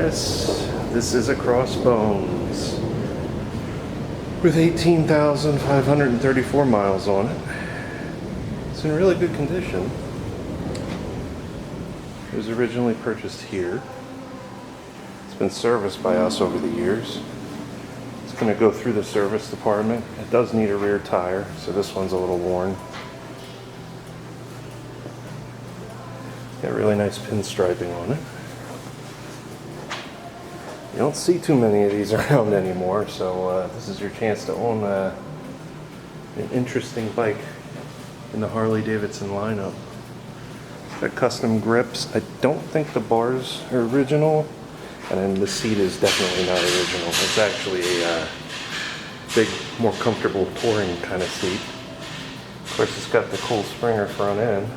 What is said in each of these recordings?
This is a Crossbones with 18,534 miles on it. It's in really good condition. It was originally purchased here. It's been serviced by us over the years. It's going to go through the service department. It does need a rear tire, so this one's a little worn. Got really nice pinstriping on it. You don't see too many of these around anymore, so this is your chance to own an interesting bike in the Harley-Davidson lineup. It's got custom grips. I don't think the bars are original, and then the seat is definitely not original. It's actually a big, more comfortable touring kind of seat. Of course, it's got the Cool Springer front end,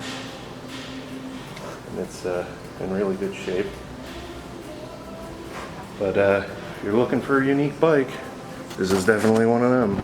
and it's in really good shape. But if you're looking for a unique bike, this is definitely one of them.